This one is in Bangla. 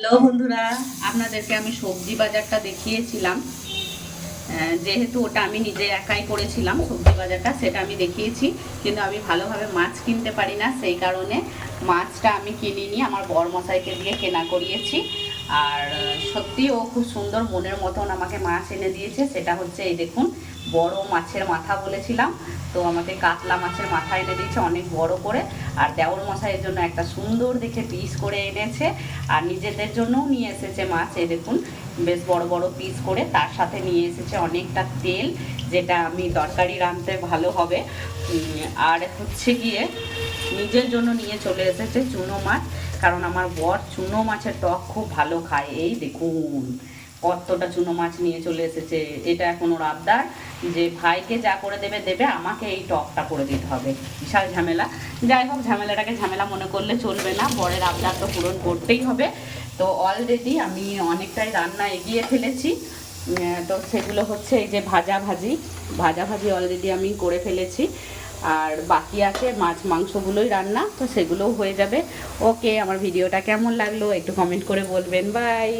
হ্যালো বন্ধুরা, আপনাদেরকে আমি সবজি বাজারটা দেখিয়েছিলাম। যেহেতু ওটা আমি নিজে একাই করেছিলাম, সবজি বাজারটা সেটা আমি দেখিয়েছি, কিন্তু আমি ভালোভাবে মাছ কিনতে পারি না, সেই কারণে মাছটা আমি কিনিনি, আমার বরমশাইকে দিয়ে কেনা করিয়েছি। আর সত্যি ও খুব সুন্দর মনের মতন আমাকে মাছ এনে দিয়েছে। সেটা হচ্ছে এই দেখুন, বড় মাছের মাথা বলেছিলাম, তো আমাকে কাতলা মাছের মাথা এনে দিয়েছে অনেক বড় করে। আর দেওর মশাইয়ের জন্য একটা সুন্দর দেখে পিস করে এনেছে, আর নিজেদের জন্যও নিয়ে এসেছে মাছ। এই দেখুন, বেশ বড় বড় পিস করে। তার সাথে নিয়ে এসেছে অনেকটা তেল, যেটা আমি তরকারি রাঁধতে ভালো হবে। আর হচ্ছে গিয়ে নিজের জন্য নিয়ে চলে এসেছে চুনো মাছ, কারণ আমার বর চুনো মাছের টক খুব ভালো খায়। এই দেখুন কতটা চুনো মাছ নিয়ে চলে এসেছে। এটা এখন ওর আবদার যে ভাইকে যা করে দেবে দেবে, আমাকে এই টকটা করে দিতে হবে। বিশাল ঝামেলা। যাই হোক, ঝামেলাটাকে ঝামেলা মনে করলে চলবে না, বরের আবদার তো পূরণ করতেই হবে। তো অলরেডি আমি অনেকটাই রান্না এগিয়ে ফেলেছি। তো সেগুলো হচ্ছে এই যে ভাজাভাজি অলরেডি আমি করে ফেলেছি, আর বাকি আছে মাছ মাংসগুলোই রান্না, তো সেগুলোও হয়ে যাবে। ওকে, আমার ভিডিওটা কেমন লাগলো একটু কমেন্ট করে বলবেন। বাই।